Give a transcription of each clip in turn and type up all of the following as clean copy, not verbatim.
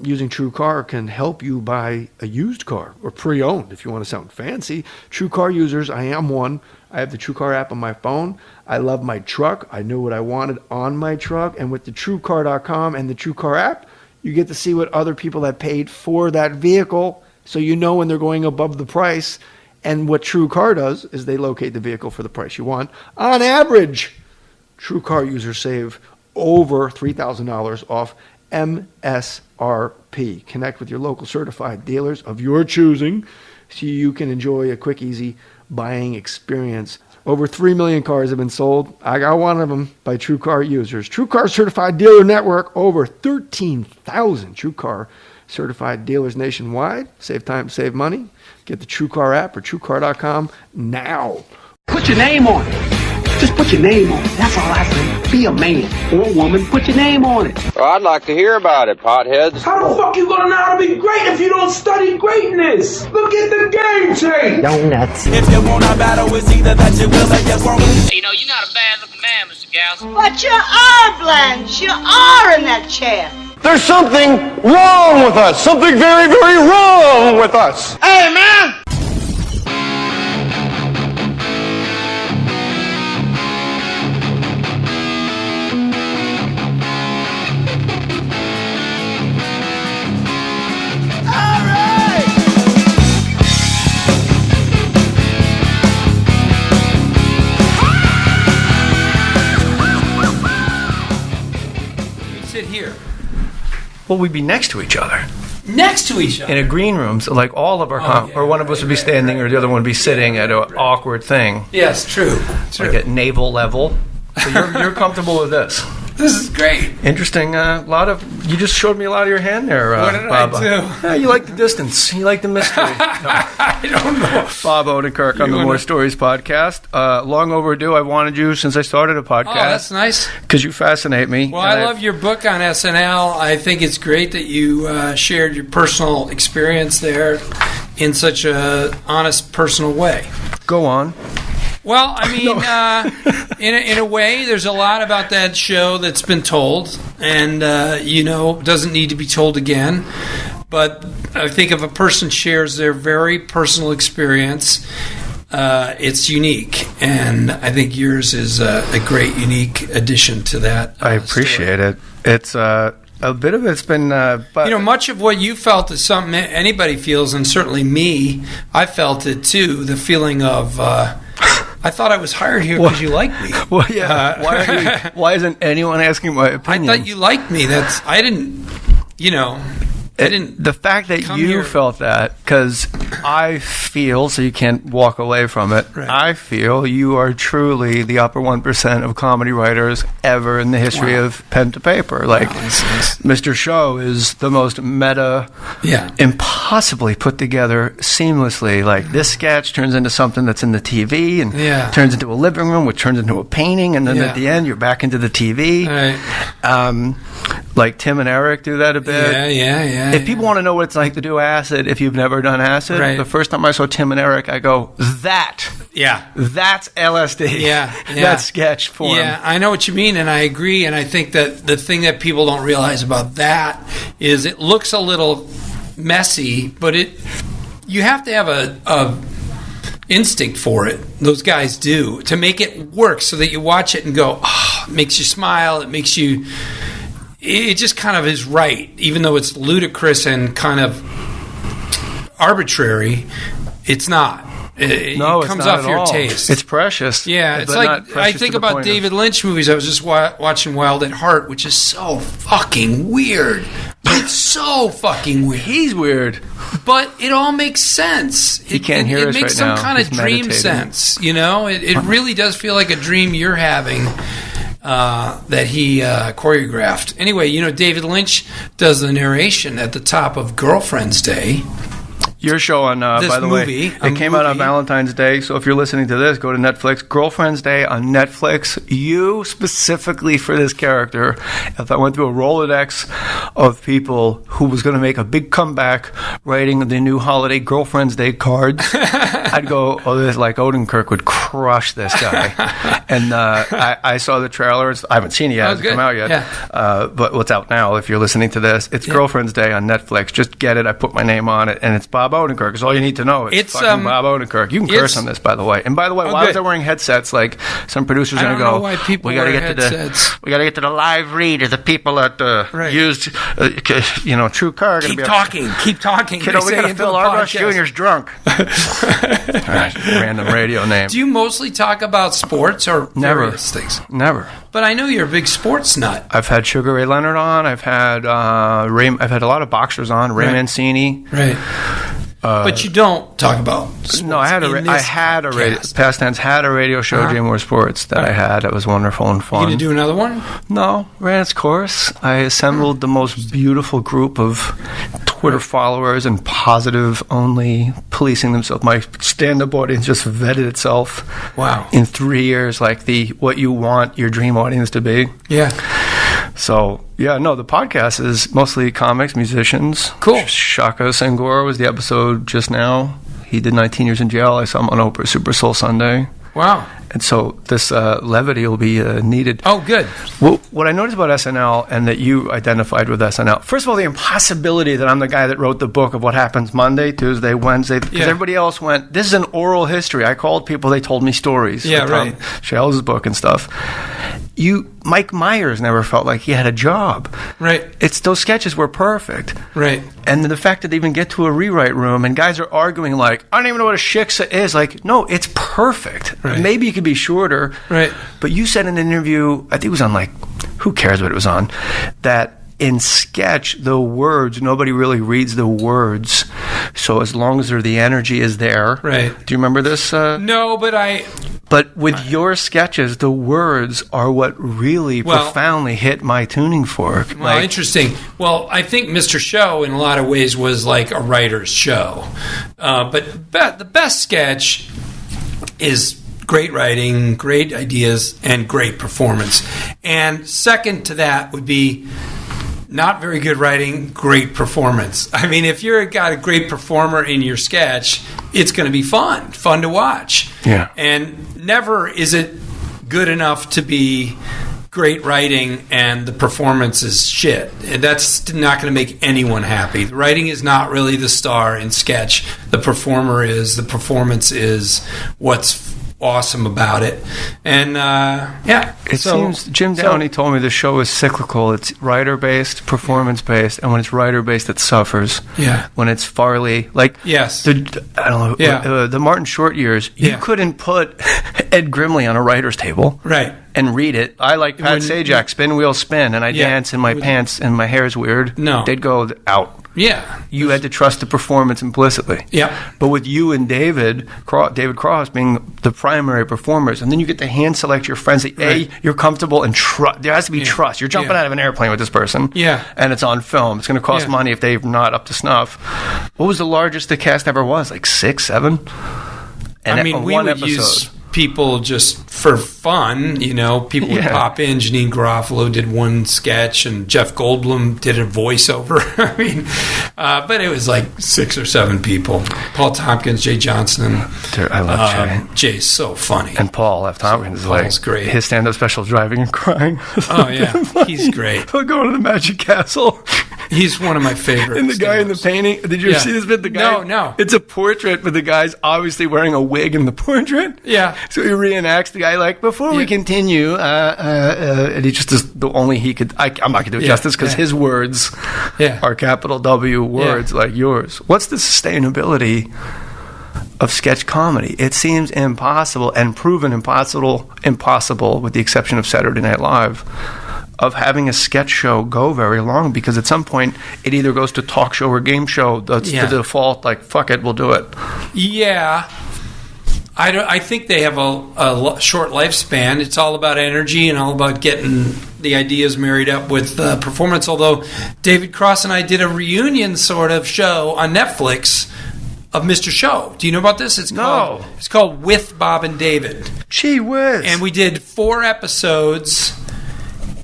using TrueCar can help you buy a used car or pre-owned if you want to sound fancy. TrueCar users, I am one. I have the TrueCar app on my phone. I love my truck. I knew what I wanted on my truck. And with the TrueCar.com and the TrueCar app, you get to see what other people have paid for that vehicle, so you know when they're going above the price. And what TrueCar does is they locate the vehicle for the price you want. On average, TrueCar users save over $3,000 off MSRP. Connect with your local certified dealers of your choosing so you can enjoy a quick, easy buying experience. Over 3 million cars have been sold. I got one of them by TrueCar users. TrueCar Certified Dealer Network, over 13,000 TrueCar certified dealers nationwide. Save time, save money. Get the TrueCar app or TrueCar.com now. Put your name on it. Just put your name on it. That's all I say. Be a man or a woman. Put your name on it. Well, I'd like to hear about it, potheads. How the fuck you gonna know how to be great if you don't study greatness? Look at the game change. Donuts. If you want a battle, it's either that you will or you won't. You know, you're not a bad-looking man, Mr. Gals. But you are, Blanche. You are in that chair. There's something wrong with us. Something very, very wrong with us. Hey, man! Here. Well, we'd be next to each other. Next to each other? In a green room, so like all of our or one of us would be standing or the other one would be sitting at an awkward thing. Yes, true. Like at naval level. So you're comfortable with this. This is great. Interesting. You just showed me a lot of your hand there, what did Bob. I do? Yeah, you like the distance. You like the mystery. No. I don't know. Bob Odenkirk on the More Stories podcast. Long overdue. I wanted you since I started a podcast. Oh, that's nice. Because you fascinate me. Well, I love your book on SNL. I think it's great that you shared your personal experience there in such a honest, personal way. Go on. Well, I mean, in a way, there's a lot about that show that's been told, and doesn't need to be told again. But I think if a person shares their very personal experience, it's unique, and I think yours is a great, unique addition to that. I appreciate it. It's a bit of it's been, but much of what you felt is something anybody feels, and certainly me, I felt it too. The feeling of. I thought I was hired here because you like me. Well, yeah. Why isn't anyone asking my opinion? I thought you liked me. I didn't. The fact that you felt that, because I feel, so you can't walk away from it, right. I feel you are truly the upper 1% of comedy writers ever in the history of pen to paper. Like, Mr. Show is the most meta, impossibly put together seamlessly. Like, this sketch turns into something that's in the TV, and turns into a living room, which turns into a painting, and then at the end, you're back into the TV. Right. Like Tim and Eric do that a bit. Yeah. If people want to know what it's like to do acid, if you've never done acid, the first time I saw Tim and Eric, I go, that's LSD. Yeah. That's sketch form. Yeah, I know what you mean, and I agree, and I think that the thing that people don't realize about that is it looks a little messy, but you have to have a instinct for it. Those guys do, to make it work so that you watch it and go, it makes you smile, it just kind of is right, even though it's ludicrous and kind of arbitrary. It's not. It comes off your taste. It's precious. Yeah, it's like I think about David Lynch movies. I was just watching Wild at Heart, which is so fucking weird. It's so fucking weird. He's weird, but it all makes sense. He can't hear us right now. It makes some kind of dream sense. It really does feel like a dream you're having. That he choreographed. Anyway, David Lynch does the narration at the top of Girlfriend's Day, Your show on, this by the movie, way, it came out on Valentine's Day. So if you're listening to this, go to Netflix. Girlfriend's Day on Netflix. You specifically for this character. If I went through a Rolodex of people who was going to make a big comeback writing the new holiday Girlfriend's Day cards, I'd go, oh, this like Odenkirk would crush this guy. And I saw the trailers. I haven't seen it yet. It hasn't come out yet. Yeah. But what's out now, if you're listening to this, it's Girlfriend's Day on Netflix. Just get it. I put my name on it, and it's Bob Odenkirk. Is all you need to know. It's fucking Bob Odenkirk. You can curse on this, by the way. And by the way, why was I wearing headsets? Like some producers are going to go, know why people we got to wear get headsets. we got to get to the live read of the people that used, True Car. Keep talking. Kiddo, we got to fill our Rush Junior's drunk. Random radio name. Do you mostly talk about sports or various things? Never. But I know you're a big sports nut. I've had Sugar Ray Leonard on. I've had I've had a lot of boxers on. Ray Mancini. Right. But you don't talk about sports. No, I had a past tense had a radio show, J More Sports, that I had. It was wonderful and fun. You going to do another one? No, ran its course. I assembled the most beautiful group of Twitter followers and positive only, policing themselves. My stand-up audience just vetted itself. Wow. In 3 years, like what you want your dream audience to be. Yeah. So, the podcast is mostly comics, musicians. Cool. Shaka Senghor was the episode just now. He did 19 years in jail. I saw him on Oprah Super Soul Sunday. Wow. And so this levity will be needed. Oh, good. Well, what I noticed about SNL, and that you identified with SNL, first of all, the impossibility that I'm the guy that wrote the book of what happens Monday, Tuesday, Wednesday, because everybody else went, this is an oral history. I called people, they told me stories. Yeah, right. Shell's book and stuff. Mike Myers never felt like he had a job. Right. Those sketches were perfect. Right. And the fact that they even get to a rewrite room and guys are arguing like, I don't even know what a shiksa is. Like, no, it's perfect. Right. Maybe you could be shorter. Right. But you said in an interview, I think it was on who cares what it was on, that in sketch, the words, nobody really reads the words. So as long as the energy is there. Right. Do you remember this? No, but But with your sketches, the words are what really profoundly hit my tuning fork. Well, interesting. Well, I think Mr. Show, in a lot of ways, was like a writer's show. But the best sketch is great writing, great ideas, and great performance. And second to that would be not very good writing, great performance. I mean, if you've got a great performer in your sketch, it's going to be fun to watch. Yeah. And never is it good enough to be great writing and the performance is shit. That's not going to make anyone happy. The writing is not really the star in sketch. The performer is. The performance is what's awesome about it. And it seems Jim Downey told me the show is cyclical. It's writer-based, performance-based, and when it's writer-based, it suffers. Yeah. When it's Farley, yes, the Martin Short years, you couldn't put Ed Grimley on a writer's table, right, and read it. I like Pat Sajak, spin wheel spin, and I dance in my pants, and my hair's weird. No, they'd go out. Yeah. You had to trust the performance implicitly. Yeah. But with you and David Cross being the primary performers, and then you get to hand select your friends that you're comfortable and trust. There has to be trust. You're jumping out of an airplane with this person. Yeah. And it's on film. It's going to cost money if they're not up to snuff. What was the largest the cast ever was? Like 6, 7? And we would use people just for fun, people would pop in. Janine Garofalo did one sketch and Jeff Goldblum did a voiceover. But it was like 6 or 7 people. Paul Tompkins, Jay Johnson. I love Jay. Jay's so funny. And Paul F. Tompkins is great. His stand-up special, Driving and Crying. Oh, yeah. He's great. We'll go to the Magic Castle. He's one of my favorites. And the guy in the painting, did you see this bit? The guy, no. It's a portrait, but the guy's obviously wearing a wig in the portrait. Yeah. So he reenacts the guy like, before we continue, and he just is the only he could, I'm not going to do it justice because his words are capital W words like yours. What's the sustainability of sketch comedy? It seems impossible and proven impossible with the exception of Saturday Night Live, of having a sketch show go very long, because at some point it either goes to talk show or game show. That's the default, like, fuck it, we'll do it. Yeah. I think they have a short lifespan. It's all about energy and all about getting the ideas married up with performance. Although David Cross and I did a reunion sort of show on Netflix of Mr. Show. Do you know about this? It's called With Bob and David. Gee whiz. And we did 4 episodes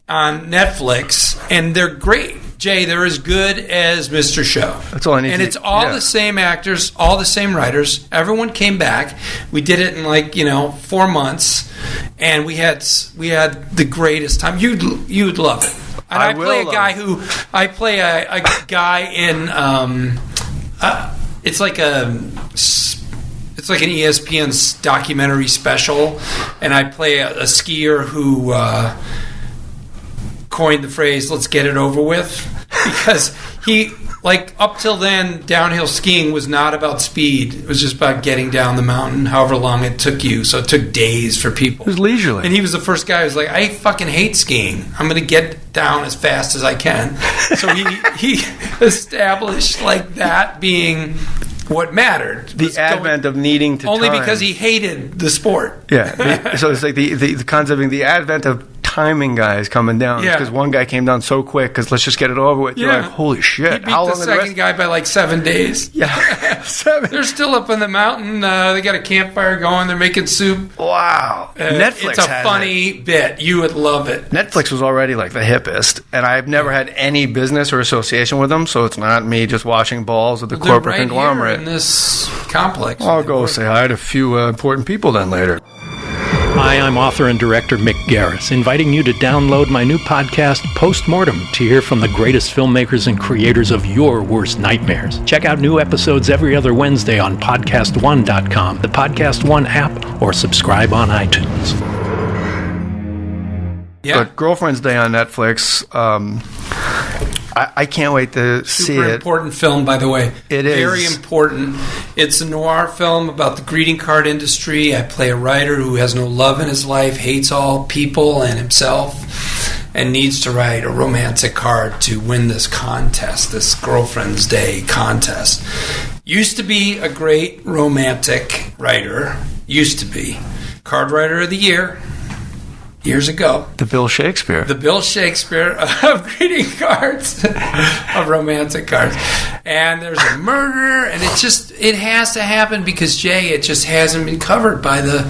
on Netflix, and they're great. Jay, they're as good as Mr. Show. That's all I need. And it's all the same actors, all the same writers. Everyone came back. We did it in 4 months, and we had the greatest time. You'd love it. And I play a guy in. It's like an ESPN documentary special, and I play a skier who coined the phrase "let's get it over with," because he, up till then, downhill skiing was not about speed. It was just about getting down the mountain, however long it took you. So it took days for people. It was leisurely. And he was the first guy who was like, I fucking hate skiing. I'm going to get down as fast as I can. So he established that being what mattered. The advent of needing to only time. Because he hated the sport. Yeah. So it's like the concept of the advent of timing guys coming down. Because one guy came down so quick because let's just get it over with. You're like, holy shit. He beat the second guy by 7 days. Yeah. 7. They're still up in the mountain. They got a campfire going. They're making soup. Wow. Netflix It's a funny bit. You would love it. Netflix was already the hippest, and I've never had any business or association with them, so it's not me just washing balls with the corporate conglomerate. Here in this complex. I'll go say hi to a few important people then later. Hi, I'm author and director Mick Garris, inviting you to download my new podcast, Postmortem, to hear from the greatest filmmakers and creators of your worst nightmares. Check out new episodes every other Wednesday on PodcastOne.com, the Podcast One app, or subscribe on iTunes. Yeah. But Girlfriend's Day on Netflix, I can't wait to see it. Super important film, by the way. It is. Very important. It's a noir film about the greeting card industry. I play a writer who has no love in his life, hates all people and himself, and needs to write a romantic card to win this contest, this Girlfriend's Day contest. Used to be a great romantic writer. Used to be. Card Writer of the Year. Years ago. The Bill Shakespeare of greeting cards, of romantic cards. And there's a murder, and it has to happen because, Jay, it just hasn't been covered by the,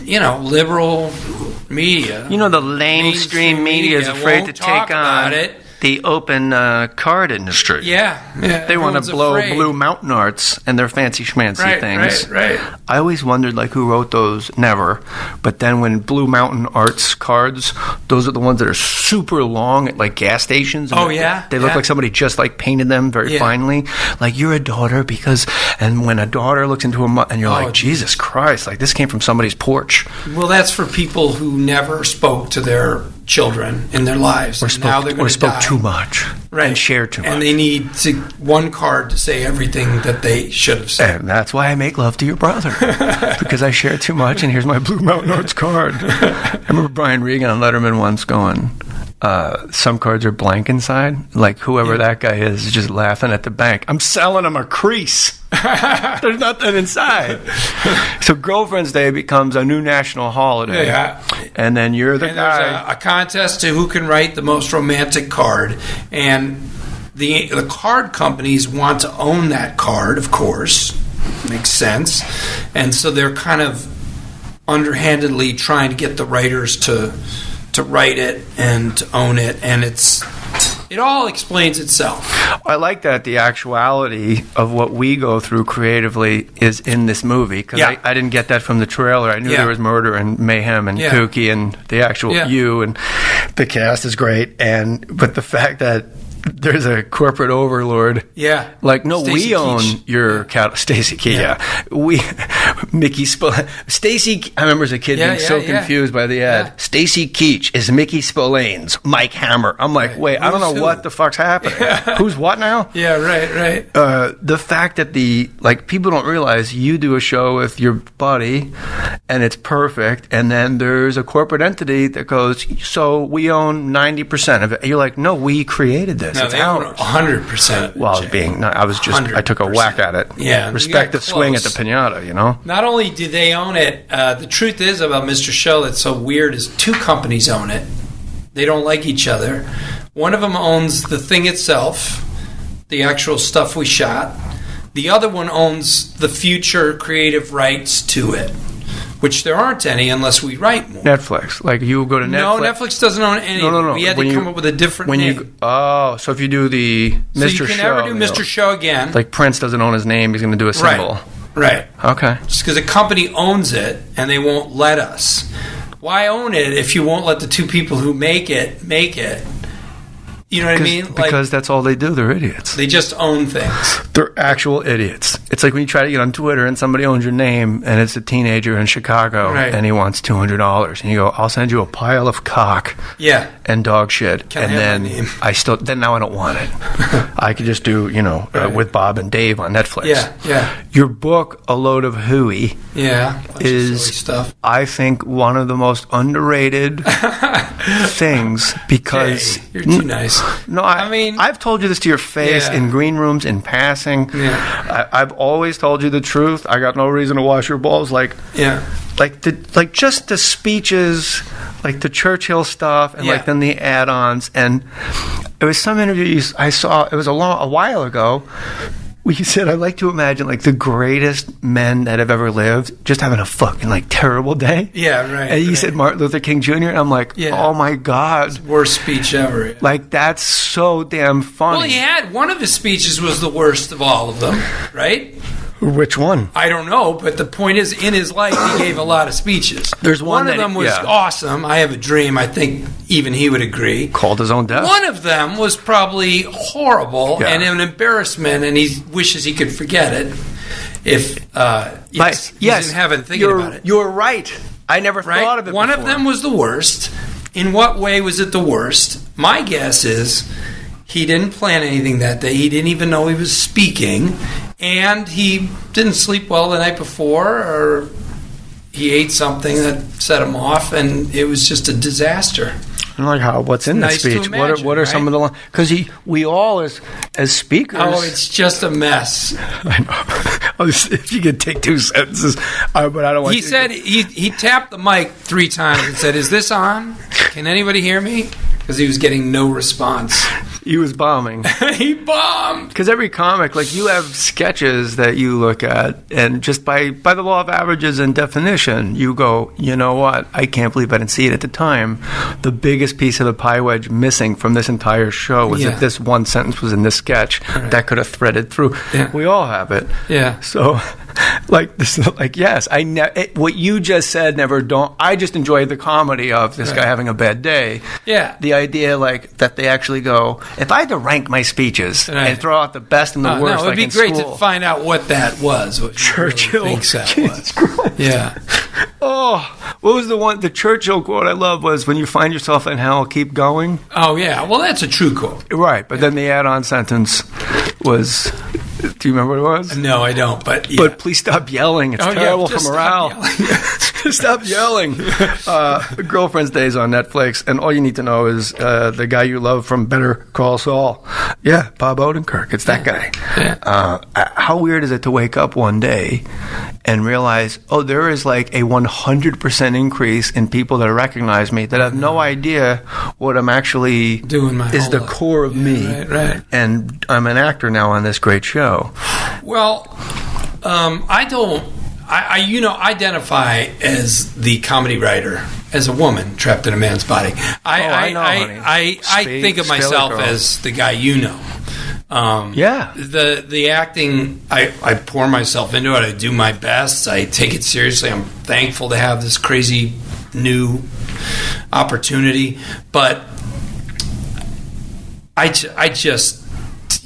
liberal media. The mainstream media is afraid to take on the open card industry. Yeah. They want to blow Blue Mountain Arts and their fancy schmancy things. Right. I always wondered who wrote those. Never. But then when Blue Mountain Arts cards, those are the ones that are super long at gas stations. And they look like somebody just painted them very finely. You're a daughter because, and when a daughter looks into and you're Jesus Christ, this came from somebody's porch. Well, that's for people who never spoke to their children in their lives. Or spoke too much. Right. And shared too much. And they need one card to say everything that they should have said. And that's why I make love to your brother. Because I share too much, and here's my Blue Mountain Arts card. I remember Brian Regan on Letterman once going, some cards are blank inside. Whoever that guy is just laughing at the bank. I'm selling him a crease. There's nothing inside. So Girlfriend's Day becomes a new national holiday. Yeah. And then you're the guy. There's a contest to who can write the most romantic card. And the card companies want to own that card, of course. Makes sense. And so they're kind of underhandedly trying to get the writers to write it and to own it. And it all explains itself. I like that the actuality of what we go through creatively is in this movie, because I didn't get that from the trailer. I knew there was murder and mayhem and kooky and the actual you, and the cast is great. But the fact that there's a corporate overlord. Yeah. We own your cattle. Stacey Keach. We, Mickey Stacey, I remember as a kid being so confused by the ad. Yeah. Stacey Keach is Mickey Spillane's Mike Hammer. I'm wait, I don't know what the fuck's happening. Yeah. Who's what now? Yeah, right. The fact that people don't realize you do a show with your buddy and it's perfect, and then there's a corporate entity that goes, so we own 90% of it. You're no, we created this. No, they own 100%. Well, I took a whack at it. Yeah. Respect the swing at the piñata, Not only do they own it, the truth is about Mr. Show that's so weird is 2 companies own it. They don't like each other. One of them owns the thing itself, the actual stuff we shot. The other one owns the future creative rights to it, which there aren't any unless we write more. Netflix. Like you go to Netflix. No, Netflix doesn't own any. No. We had to come up with a different name. So if you do the Mr. Show. So you can never do Mr. Show again. Like Prince doesn't own his name, he's going to do a symbol. Right. Okay. Just because a company owns it and they won't let us. Why own it if you won't let the two people who make it? You know what I mean? Because that's all they do. They're idiots. They just own things. They're actual idiots. It's like when you try to get on Twitter and somebody owns your name and it's a teenager in Chicago and he wants $200 and you go, I'll send you a pile of cock and dog shit. Can I have my name? Then now I don't want it. I could just do, with Bob and Dave on Netflix. Yeah. Your book, A Load of Hooey, is silly stuff. I think one of the most underrated things because Jay, you're too nice. No, I mean, I've told you this to your face in green rooms, in passing. Yeah. I've always told you the truth. I got no reason to wash your balls. Just the speeches, like the Churchill stuff, and then the add-ons. And it was some interview I saw. It was a while ago. You said, I like to imagine the greatest men that have ever lived just having a fucking terrible day. Yeah, right. And you said Martin Luther King Jr. And I'm like, oh my God. Worst speech ever. That's so damn funny. Well, he had one of his speeches was the worst of all of them, right? Which one? I don't know, but the point is, in his life, he gave a lot of speeches. There's one of them was awesome. I Have a Dream. I think even he would agree. Called his own death. One of them was probably horrible and an embarrassment, and he wishes he could forget it. If he's in heaven thinking about it. You're right. I never thought of it. One of them was the worst. In what way was it the worst? My guess is he didn't plan anything that day. He didn't even know he was speaking. And he didn't sleep well the night before, or he ate something that set him off, and it was just a disaster. And what's in the speech? Imagine, what are some of the lines? Because we all as speakers. Oh, it's just a mess. I know. If you could take two sentences, but I don't want. He said he tapped the mic 3 times and said, "Is this on? Can anybody hear me?" Because he was getting no response. He was bombing. He bombed. Because every comic, you have sketches that you look at, and just by the law of averages and definition, you go, you know what? I can't believe I didn't see it at the time. The biggest piece of the pie wedge missing from this entire show was that this one sentence was in this sketch that could have threaded through. Yeah. We all have it. Yeah. So, yes, what you just said never dawned. I just enjoyed the comedy of this guy having a bad day. Yeah. The idea, that they actually go, if I had to rank my speeches and throw out the best and the worst, it'd be great to find out what that was. What Churchill. Really thinks that was. Yeah. Oh, what was the Churchill quote I love was, when you find yourself in hell, keep going. Oh, yeah. Well, that's a true quote. Right. But then the add-on sentence was, do you remember what it was? No, I don't. But please stop yelling. It's terrible for morale. Stop yelling. Girlfriend's Day is on Netflix, and all you need to know is the guy you love from Better Call Saul. Yeah, Bob Odenkirk. It's that guy. Yeah. How weird is it to wake up one day and realize, there is a 100% increase in people that recognize me that have no idea what I'm actually doing. Is the core of me. Right. And I'm an actor now on this great show. Well, I don't. I identify as the comedy writer, as a woman trapped in a man's body. I think of myself as the guy you know. The acting, I pour myself into it. I do my best. I take it seriously. I'm thankful to have this crazy new opportunity. But I just,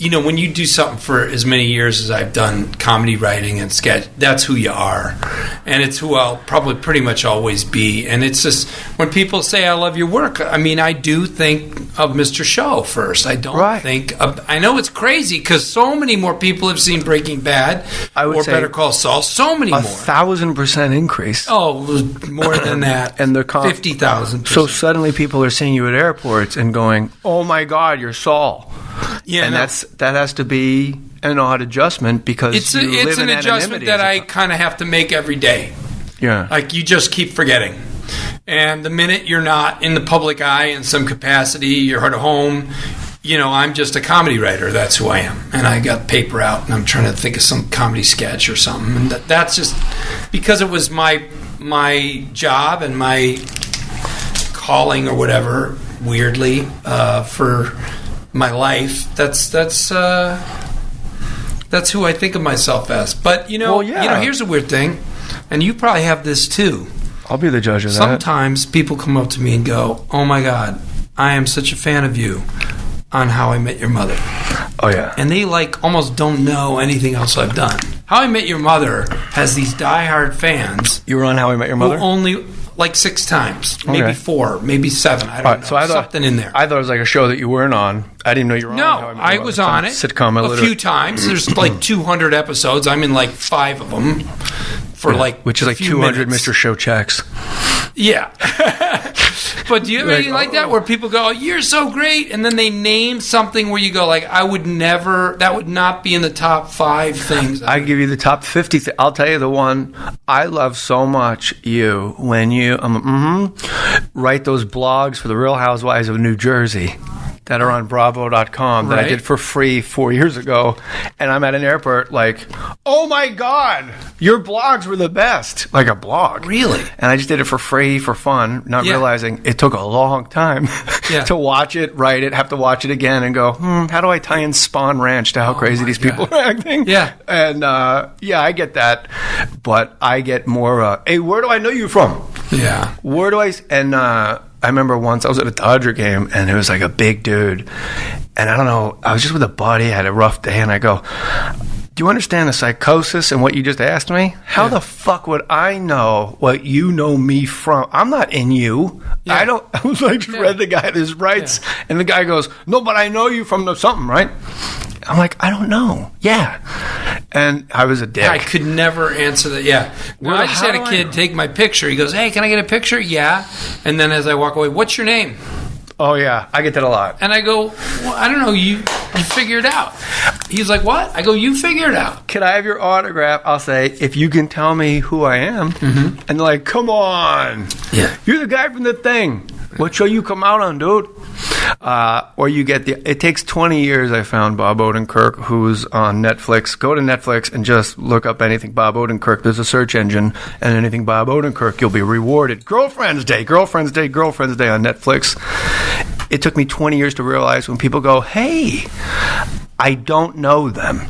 when you do something for as many years as I've done comedy writing and sketch, that's who you are. And it's who I'll probably pretty much always be. And it's just, when people say I love your work, I do think of Mr. Show first. I don't think of, I know it's crazy because so many more people have seen Breaking Bad or Better Call Saul. So many more. 1,000% increase. Oh, it was more than that. And 50,000%. So suddenly people are seeing you at airports and going, oh my God, you're Saul. Yeah, and that has to be an odd adjustment because it's an adjustment that I kind of have to make every day. Yeah, you just keep forgetting, and the minute you're not in the public eye in some capacity, you're at home, I'm just a comedy writer. That's who I am. And I got paper out, and I'm trying to think of some comedy sketch or something. And that's just because it was my job and my calling or whatever, weirdly, for my life. That's who I think of myself as. But, here's a weird thing, and you probably have this too. I'll be the judge of that. Sometimes people come up to me and go, "Oh my God, I am such a fan of you on How I Met Your Mother." Oh, yeah. And they almost don't know anything else I've done. How I Met Your Mother has these diehard fans. You were on How I Met Your Mother? Who only 6 times, maybe 4, maybe 7. I don't know. So I thought, something in there. I thought it was like a show that you weren't on. I didn't know you were on. No, How I Met Your I Mother. was on it Sitcom a few times. There's 200 episodes. I'm in 5 of them for which is a few 200 minutes. Mr. Show checks. Yeah. But do you have anything like that where people go, "You're so great," and then they name something where you go, I would never, that would not be in the top 5 things. I give you the top 50. I'll tell you the one I love so much. When you write those blogs for the Real Housewives of New Jersey that are on Bravo.com that I did for free 4 years ago, and I'm at an airport oh my God, your blogs were the best. Like a blog. Really? And I just did it for free, for fun, not realizing it took a long time to watch it, write it, have to watch it again and go, how do I tie in Spawn Ranch to how crazy these people are acting? Yeah. And I get that, but I get more, hey, where do I know you from? Yeah. Where do I, and I remember once I was at a Dodger game, and it was a big dude, and I don't know, I was just with a buddy, I had a rough day, and I go, "Do you understand the psychosis and what you just asked me? How the fuck would I know what you know me from? I'm not in you. Yeah. I don't." I was just read the guy his rights, and the guy goes, "No, but I know you from something, right?" I'm like, "I don't know." Yeah. And I was a dick. I could never answer that. Yeah. Well, I just had a kid take my picture. He goes, "Hey, can I get a picture?" Yeah. And then as I walk away, "What's your name?" Oh, yeah. I get that a lot. And I go, "Well, I don't know. You figure it out." He's like, "What?" I go, "You figure it out." "Can I have your autograph?" I'll say, "If you can tell me who I am." And they're like, "Come on. Yeah. You're the guy from The Thing. What show you come out on, dude?" Or you get it takes 20 years, I found Bob Odenkirk, who's on Netflix. Go to Netflix and just look up anything Bob Odenkirk. There's a search engine, and anything Bob Odenkirk, you'll be rewarded. Girlfriend's Day on Netflix. It took me 20 years to realize when people go, "Hey, I don't know them."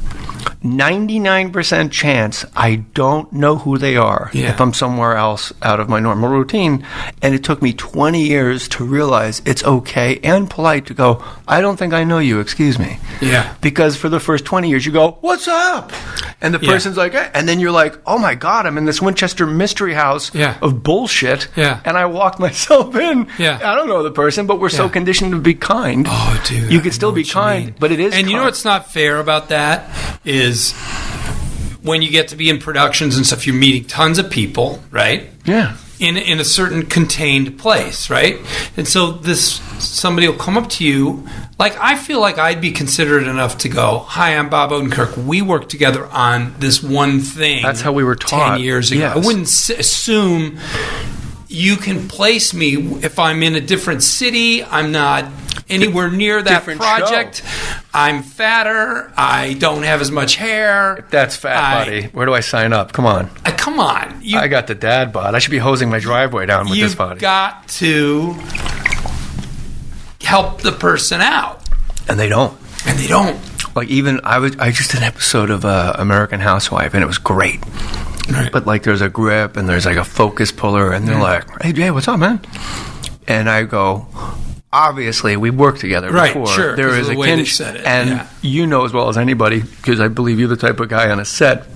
99% chance I don't know who they are if I'm somewhere else out of my normal routine. And it took me 20 years to realize it's okay and polite to go, "I don't think I know you, excuse me." Yeah. Because for the first 20 years you go, "What's up?" And the person's like, eh. And then you're like, "Oh my God, I'm in this Winchester mystery house of bullshit." Yeah. And I walked myself in. Yeah. I don't know the person, but we're so conditioned to be kind. Oh, dude. You can still be kind, but it is And you know kind. what's not fair about that is when you get to be in productions and stuff, you're meeting tons of people, right? Yeah. In a certain contained place, right? And so somebody will come up to you, I feel like I'd be considerate enough to go, "Hi, I'm Bob Odenkirk. We worked together on this one thing." That's how we were taught 10 years ago. Yes. I wouldn't assume you can place me if I'm in a different city. I'm not anywhere near that Different project. show. I'm fatter. I don't have as much hair. That's fat, buddy. Where do I sign up? Come on. Come on. I got the dad bod. I should be hosing my driveway down with this body. You've got to help the person out. And they don't. I just did an episode of American Housewife, and it was great. Right. But there's a grip, and there's a focus puller, and they're like, "Hey, Jay, what's up, man?" And I go, obviously, we worked together before. Sure, there is the a way they said it, and you know as well as anybody, because I believe you're the type of guy on a set.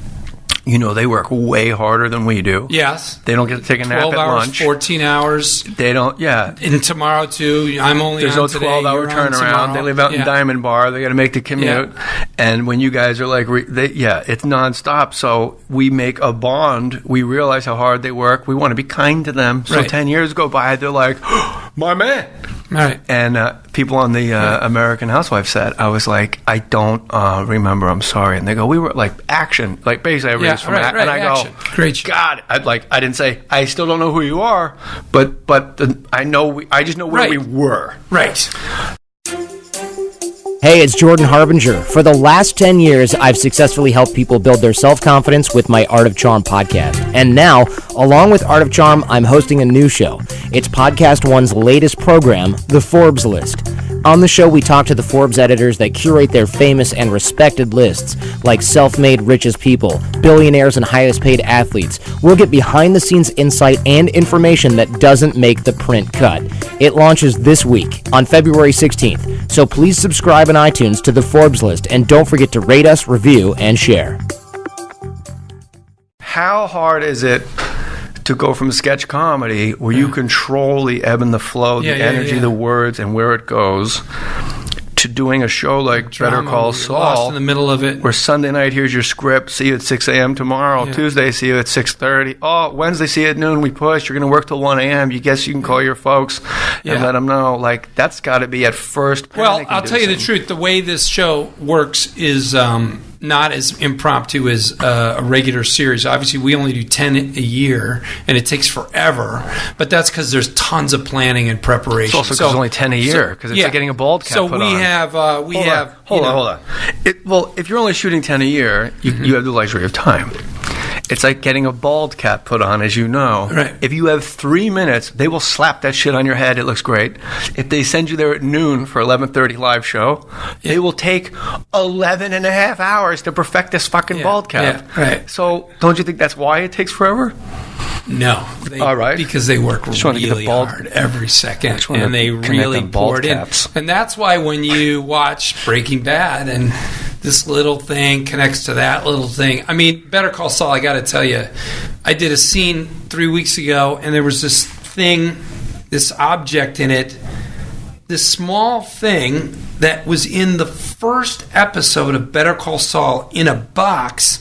They work way harder than we do. Yes. They don't get to take a nap 12 at hours, lunch. 14 hours. They don't, And tomorrow, too, I'm only There's on no 12-hour turnaround. They live out in Diamond Bar. They got to make the commute. And when you guys are it's nonstop. So we make a bond. We realize how hard they work. We want to be kind to them. So 10 years go by. They're like, "Oh, my man." Right. And people on the American Housewife set, I was like, "I don't remember. I'm sorry." And they go, "We were action." Basically, I raised from that. And I action. go, "Great. God." I didn't say, "I still don't know who you are," but I know. I just know where we were. Right. Hey, it's Jordan Harbinger. For the last 10 years, I've successfully helped people build their self-confidence with my Art of Charm podcast. And now, along with Art of Charm, I'm hosting a new show. It's Podcast One's latest program, The Forbes List. On the show, we talk to the Forbes editors that curate their famous and respected lists, like self-made richest people, billionaires, and highest-paid athletes. We'll get behind-the-scenes insight and information that doesn't make the print cut. It launches this week, on February 16th, so please subscribe on iTunes to the Forbes List, and don't forget to rate us, review, and share. How hard is it to go from sketch comedy, where you control the ebb and the flow, the energy, the words, and where it goes, to doing a show like Better Call Saul, lost in the middle of it, where Sunday night, here's your script, see you at 6 a.m. tomorrow, Tuesday, see you at 6:30, Wednesday, see you at noon, we push, you're going to work till 1 a.m., you guess you can call your folks and let them know. Like, that's got to be at first. Well, I'll tell you the truth, the way this show works is not as impromptu as a regular series. Obviously, we only do 10 a year, and it takes forever. But that's because there's tons of planning and preparation. It's also because there's only 10 a year, because it's like getting a bald cap put on. Hold on. Well, if you're only shooting 10 a year, you have the luxury of time. It's like getting a bald cap put on, as you know. Right. If you have 3 minutes, they will slap that shit on your head. It looks great. If they send you there at noon for 11:30 live show, they will take 11 and a half hours to perfect this fucking bald cap. Yeah, right. So don't you think that's why it takes forever? No. All right. Because they work really hard every second, and they really pour it in. And that's why when you watch Breaking Bad and this little thing connects to that little thing. I mean, Better Call Saul, I got to tell you, I did a scene 3 weeks ago, and there was this thing, this object in it, this small thing that was in the first episode of Better Call Saul in a box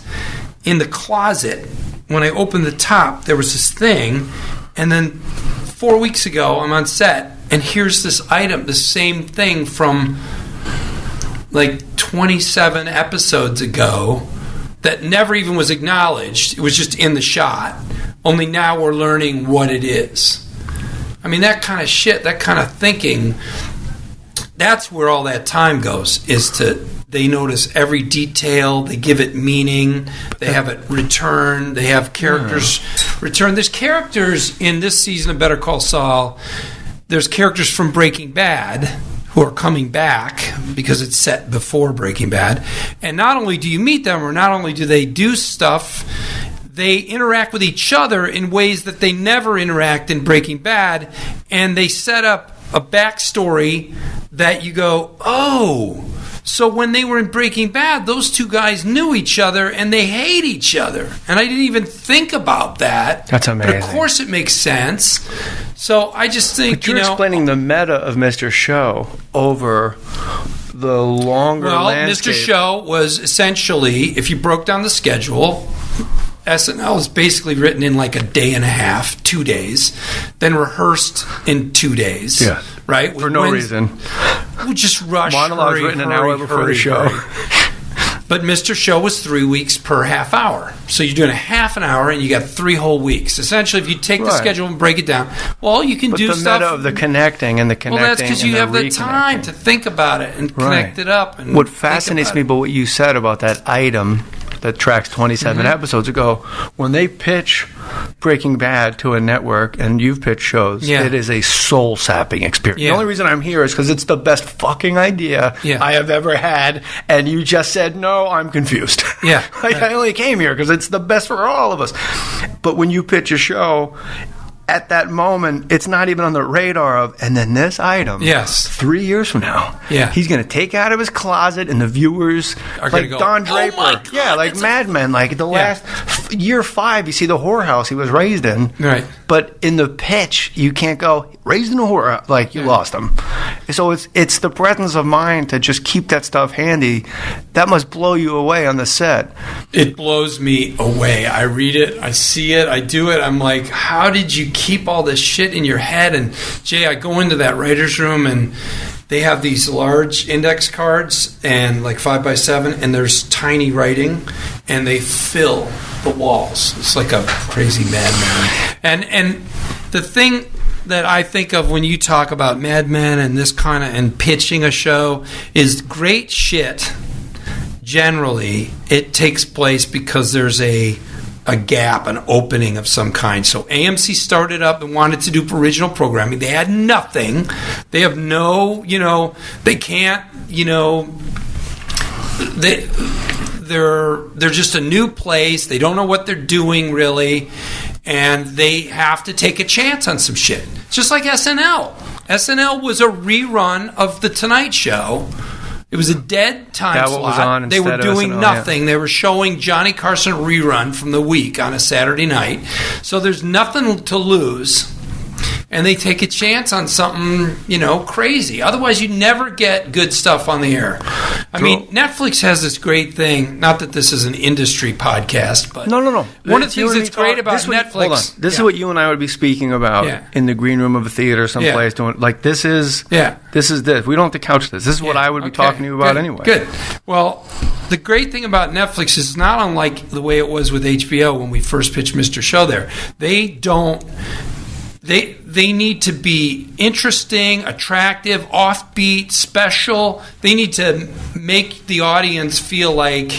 in the closet. When I opened the top, there was this thing, and then 4 weeks ago, I'm on set, and here's this item, the same thing from like 27 episodes ago that never even was acknowledged. It was just in the shot. Only now we're learning what it is. I mean, that kind of shit, that kind of thinking, that's where all that time goes, is to, they notice every detail, they give it meaning, they have it return, they have characters return. There's characters in this season of Better Call Saul, there's characters from Breaking Bad who are coming back because it's set before Breaking Bad. And not only do you meet them, or not only do they do stuff, they interact with each other in ways that they never interact in Breaking Bad, and they set up a backstory that you go, oh, so when they were in Breaking Bad, those two guys knew each other and they hate each other. And I didn't even think about that. That's amazing. But of course it makes sense. So I just think, but you're explaining the meta of Mr. Show over the longer landscape. Mr. Show was essentially, if you broke down the schedule, SNL is basically written in like a day and a half, 2 days, then rehearsed in 2 days. Yeah. Right? For no reason. We just rush. Monologues written an hour before the show. But Mr. Show was 3 weeks per half hour. So you're doing a half an hour and you got 3 whole weeks. Essentially, if you take the schedule and break it down, well, you can do the stuff. Meta of the connecting and the connecting. Well, that's because you have the time to think about it and connect it up. And what fascinates me about what you said about that item that tracks 27 episodes ago, when they pitch Breaking Bad to a network, and you've pitched shows, it is a soul-sapping experience. The only reason I'm here is because it's the best fucking idea I have ever had, and you just said, no, I'm confused. I only came here because it's the best for all of us. But when you pitch a show, at that moment, it's not even on the radar of, and then this item, 3 years from now, he's going to take out of his closet, and the viewers are like go, Don Draper, oh my God, like Mad Men, like the last year 5, you see the whorehouse he was raised in, right? But in the pitch, you can't go raised in a whorehouse, like you lost him. So it's the presence of mind to just keep that stuff handy. That must blow you away on the set. It blows me away. I read it, I see it, I do it. I'm like, how did you keep all this shit in your head? And Jay, I go into that writer's room and they have these large index cards and like 5x7, and there's tiny writing, and they fill the walls. It's like a crazy madman. And the thing that I think of when you talk about Mad Men and this kind of and pitching a show is great shit. Generally, it takes place because there's a gap, an opening of some kind. So AMC started up and wanted to do original programming. They had nothing. They have no, they can't, they're just a new place. They don't know what they're doing really, and they have to take a chance on some shit. Just like SNL. SNL was a rerun of The Tonight Show. It was a dead time slot. Was on they were doing SNL, nothing. Yeah. They were showing Johnny Carson rerun from the week on a Saturday night. So there's nothing to lose. And they take a chance on something, crazy. Otherwise, you never get good stuff on the air. I mean, Netflix has this great thing. Not that this is an industry podcast, but no. One of the things that's great about Netflix. Hold on. This is what you and I would be speaking about in the green room of a theater someplace. Doing like this is. This is this. We don't have to couch this. This is what I would be talking to you about anyway. Good. Well, the great thing about Netflix is not unlike the way it was with HBO when we first pitched Mr. Show there. They don't. They need to be interesting, attractive, offbeat, special. They need to make the audience feel like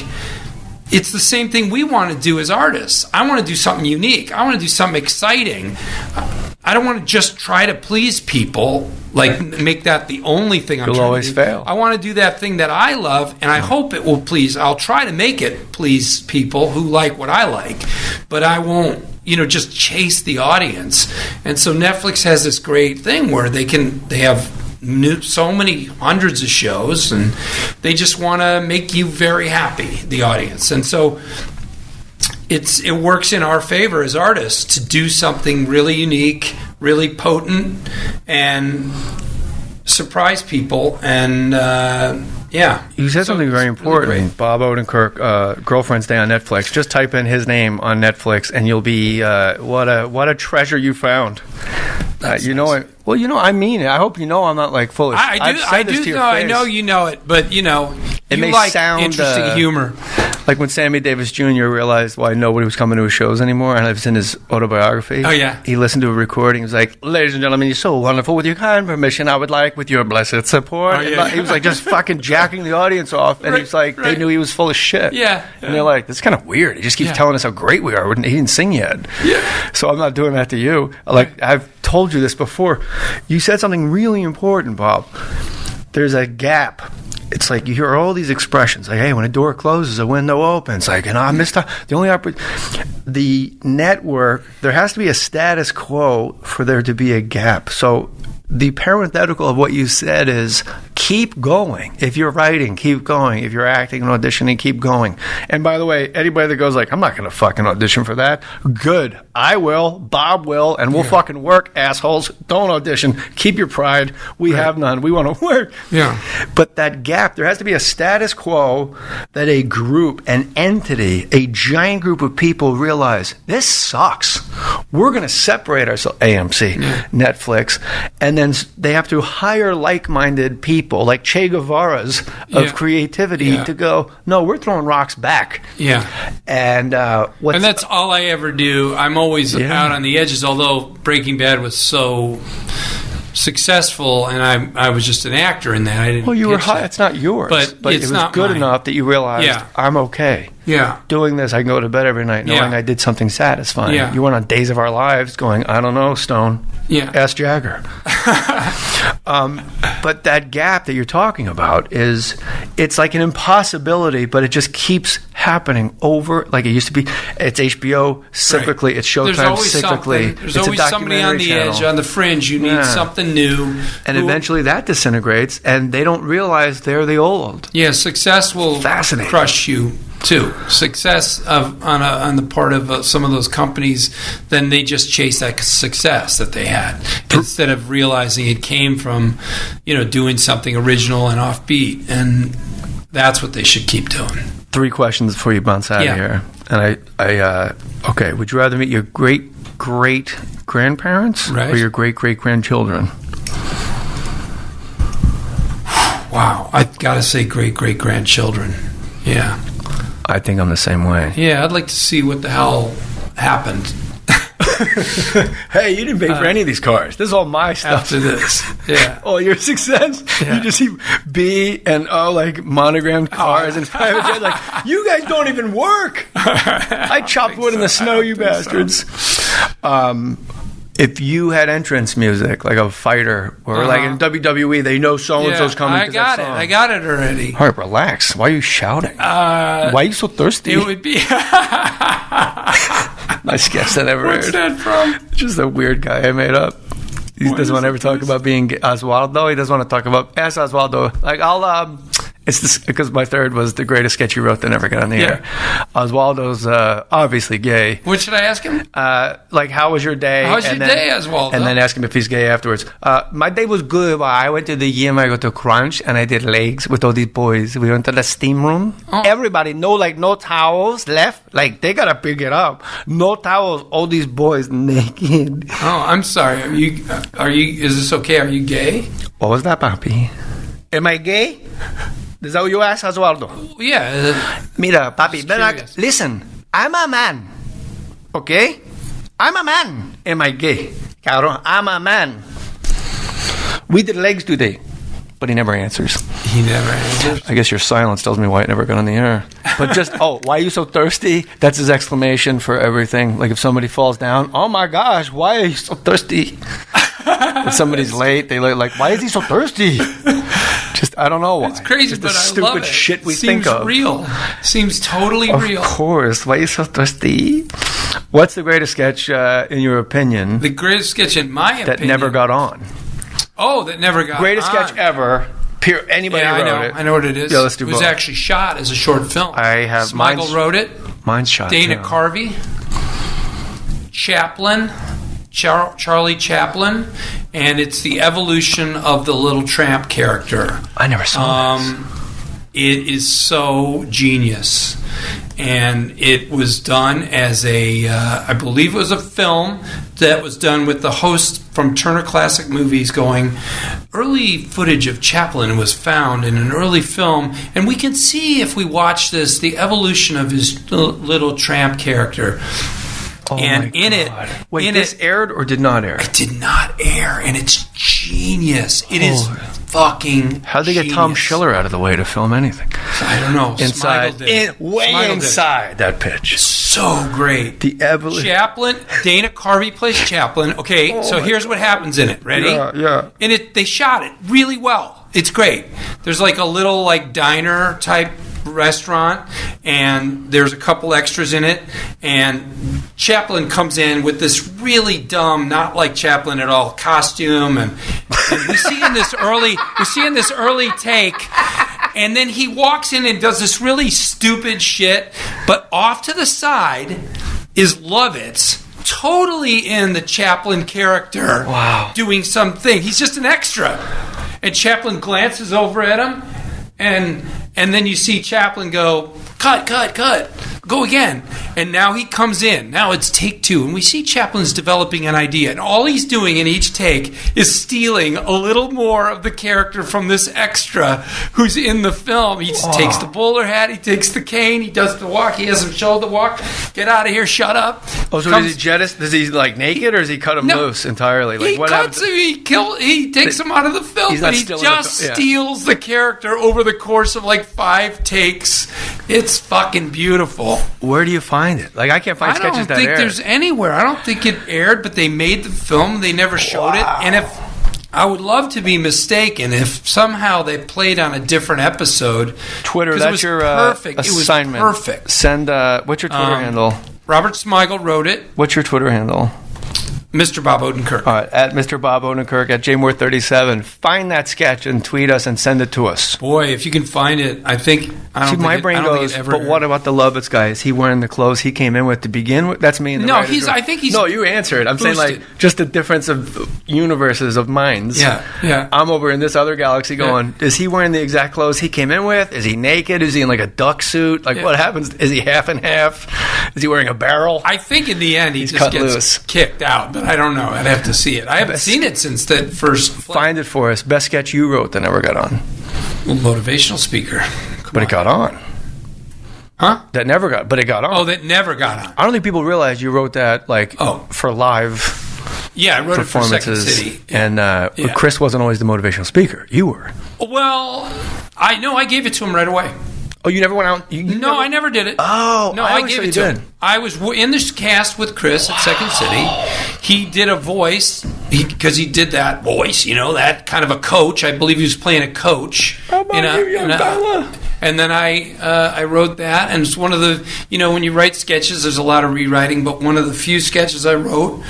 it's the same thing we want to do as artists. I want to do something unique. I want to do something exciting. I don't want to just try to please people, like make that the only thing I'm You'll trying always to do. fail. I want to do that thing that I love, and I hope it will please. I'll try to make it please people who like what I like, but I won't, just chase the audience. And so Netflix has this great thing where they have so many hundreds of shows, and they just want to make you very happy, the audience. And so it works in our favor as artists to do something really unique, really potent, and surprise people. And you said something very important. Really Bob Odenkirk, Girlfriend's Day on Netflix. Just type in his name on Netflix, and you'll be what a treasure you found. Nice. Well, I mean it. I hope you know I'm not like full of. I know you know it, but it may like sound interesting humor. Like when Sammy Davis Jr. realized why nobody was coming to his shows anymore, and it was in his autobiography. Oh, yeah. He listened to a recording. He was like, "Ladies and gentlemen, you're so wonderful. With your kind permission, I would like, with your blessed support." Oh, yeah. He was like just fucking jacking the audience off, and he was like, they knew he was full of shit. Yeah. And they're like, "This is kind of weird. He just keeps telling us how great we are. He didn't sing yet." Yeah. So I'm not doing that to you. Like I've told you this before. You said something really important, Bob. There's a gap. It's like you hear all these expressions like, hey, when a door closes, a window opens. Like, I missed the network, there has to be a status quo for there to be a gap. So the parenthetical of what you said is keep going. If you're writing, keep going. If you're acting and auditioning, keep going. And by the way, anybody that goes like, I'm not going to fucking audition for that. Good. I will. Bob will. And we'll fucking work, assholes. Don't audition. Keep your pride. We have none. We want to work. Yeah. But that gap, there has to be a status quo that a group, an entity, a giant group of people realize this sucks. We're going to separate ourselves, AMC, Netflix, and then they have to hire like-minded people, like Che Guevara's of creativity, to go, no, we're throwing rocks back. Yeah. And that's all I ever do. I'm always out on the edges, although Breaking Bad was so successful, and I was just an actor in that. I didn't. Well, you were high. It's not yours, but it was good enough that you realized I'm okay. Yeah, doing this, I can go to bed every night knowing I did something satisfying. Yeah. You weren't on Days of Our Lives going, I don't know, Stone. Yeah, ask Jagger. But that gap that you're talking about it's like an impossibility, but it just keeps happening over. Like it used to be, it's HBO cyclically, it's Showtime cyclically. There's always somebody on the edge, on the fringe. You need something new, and eventually that disintegrates, and they don't realize they're the old. Yeah, success will crush you too. Success on the part of some of those companies, then they just chase that success that they had instead of realizing it came from doing something original and offbeat, and that's what they should keep doing. 3 questions before you bounce out of here. And okay, would you rather meet your great grandparents or your great grandchildren? Wow, I gotta say great grandchildren. Yeah, I think I'm the same way. Yeah, I'd like to see what the hell happened. Hey, you didn't pay for any of these cars. This is all my stuff. After this, yeah. Oh, your success? Yeah. You just see B and O, like, monogrammed cars and private jets. Like, you guys don't even work. I chopped wood in the snow, you bastards. If you had entrance music, like a fighter, or like in WWE, they know so-and-so's coming. I got it already. All right, relax. Why are you shouting? Why are you so thirsty? It would be... Nice sketch that I ever heard. What's that from? Just a weird guy I made up. He doesn't want to ever talk about being Oswaldo. He doesn't want to talk about... Ask Oswaldo. Like, I'll... It's this, because my third was the greatest sketch you wrote that never got on the air. Oswaldo's obviously gay. What should I ask him? Like, how was your day? How's your day, Oswaldo? And then ask him if he's gay afterwards. My day was good. I went to the gym, I got to crunch, and I did legs with all these boys. We went to the steam room. Oh. Everybody, no towels left. Like, they got to pick it up. No towels, all these boys naked. Oh, I'm sorry. Is this okay? Are you gay? What was that, papi? Am I gay? Is that what you asked, Oswaldo? Yeah. Mira, papi, listen, I'm a man, okay? I'm a man. Am I gay? Cabrón, I'm a man. We did legs today, but he never answers. He never answers? I guess your silence tells me why it never got on the air. But just, why are you so thirsty? That's his exclamation for everything. Like if somebody falls down, oh my gosh, why are you so thirsty? If somebody's late, they like, why is he so thirsty? Just, I don't know why. It's crazy, just but the I stupid love it. Shit we Seems think of. Real. Seems totally real. Of course. Why are you so thirsty? What's the greatest sketch, in your opinion? The greatest sketch, in my opinion. That never got on. Oh, that never got greatest on. Greatest sketch ever. Anybody wrote it. I know what it is. Yeah, let's do both. It was actually shot as a short film. I have Smigel wrote it. Mine's shot. Dana Carvey. Chaplin. Charlie Chaplin, and it's the evolution of the Little Tramp character. I never saw this. It is so genius, and it was done as I believe it was a film that was done with the host from Turner Classic Movies going, early footage of Chaplin was found in an early film, and we can see if we watch this, the evolution of his Little Tramp character. Oh and in it, wait, this aired or did not air? It did not air, and it's genius. It is fucking. How'd they get Tom Schiller out of the way to film anything? I don't know. Inside, inside that pitch. So great. The evolution. Chaplin, Dana Carvey plays Chaplin. Okay, so here's what happens in it. Ready? Yeah. And they shot it really well. It's great. There's like a little like diner type restaurant, and there's a couple extras in it, and Chaplin comes in with this really dumb, not like Chaplin at all, costume, and we see in this early take, and then he walks in and does this really stupid shit, but off to the side is Lovitz, totally in the Chaplin character, doing something. He's just an extra, and Chaplin glances over at him, and then you see Chaplin go, cut, go again. And now he comes in. Now it's take two. And we see Chaplin's developing an idea. And all he's doing in each take is stealing a little more of the character from this extra who's in the film. He takes the bowler hat. He takes the cane. He does the walk. He has him show the walk. Get out of here. Shut up. Oh, so does he like naked, or does he cut him loose entirely? Like, he cuts him. He takes him out of the film. But he just steals the character over the course of like 5 takes. It's fucking beautiful. Where do you find it? Like, I can't find sketches that I don't think aired. there's anywhere. I don't think it aired, but they made the film. They never showed it. And if I would love to be mistaken if somehow they played on a different episode. Twitter, that's your perfect. assignment. It was perfect. Send what's your Twitter handle? Robert Smigel wrote it. What's your Twitter handle? Mr. Bob Odenkirk. All right, at Mr. Bob Odenkirk, at JMoore37. Find that sketch and tweet us and send it to us. Boy, if you can find it, I don't my brain goes, but what about the Lovitz guy? Is he wearing the clothes he came in with to begin with? That's me in the No, I think he's... No, you answered. I'm saying, like, just the difference of universes, of minds. Yeah. I'm over in this other galaxy going, is he wearing the exact clothes he came in with? Is he naked? Is he in, like, a duck suit? Like, what happens? Is he half and half? Is he wearing a barrel? I think in the end he just gets kicked out, but I don't know. I'd have to see it. I haven't seen it since that first play. Find it for us. Best sketch you wrote that never got on. Motivational speaker. But it got on. Huh? That never got, but it got on. Oh, that never got on. I don't think people realize you wrote that for live Yeah, I wrote it for Second performances. City. And Chris wasn't always the motivational speaker. You were. Well, I gave it to him right away. Oh, you never went out? No, I never did it. Oh, no, I gave it to him. I was in this cast with Chris at Second City. He did a voice because he did that voice, that kind of a coach. I believe he was playing a coach. And then I wrote that, and it's one of the, when you write sketches, there's a lot of rewriting, but one of the few sketches I wrote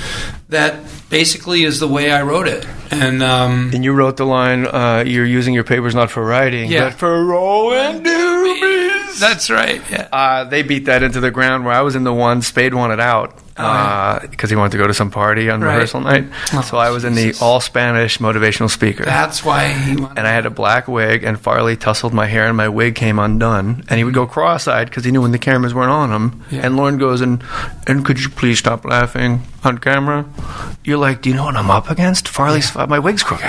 that basically is the way I wrote it. And you wrote the line, you're using your papers not for writing, but for rolling doobies. That's right, yeah. They beat that into the ground where I was in the one, Spade wanted out. Because he wanted to go to some party on rehearsal night. So I was in the all-Spanish motivational speaker. That's why he wanted. And I had a black wig, and Farley tousled my hair, and my wig came undone. And he would go cross-eyed because he knew when the cameras weren't on him. Yeah. And Lauren goes, and could you please stop laughing on camera? You're like, do you know what I'm up against? Farley's, my wig's crooked.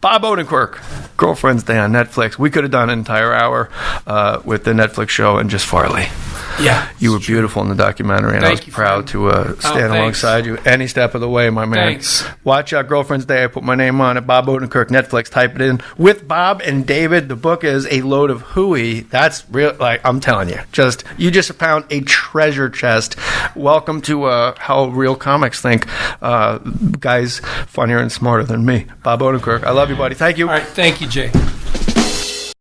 Bob Odenkirk, Girlfriend's Day on Netflix. We could have done an entire hour with the Netflix show and just Farley. Yeah, you were beautiful in the documentary, and I was proud to stand alongside you any step of the way, my man. Thanks. Watch out, Girlfriend's Day. I put my name on it. Bob Odenkirk, Netflix. Type it in with Bob and David. The book is a load of hooey. That's real. I'm telling you, you just found a treasure chest. Welcome to how real comics think. Guys funnier and smarter than me. Bob Odenkirk. I love you, buddy. Thank you. All right, thank you, Jay.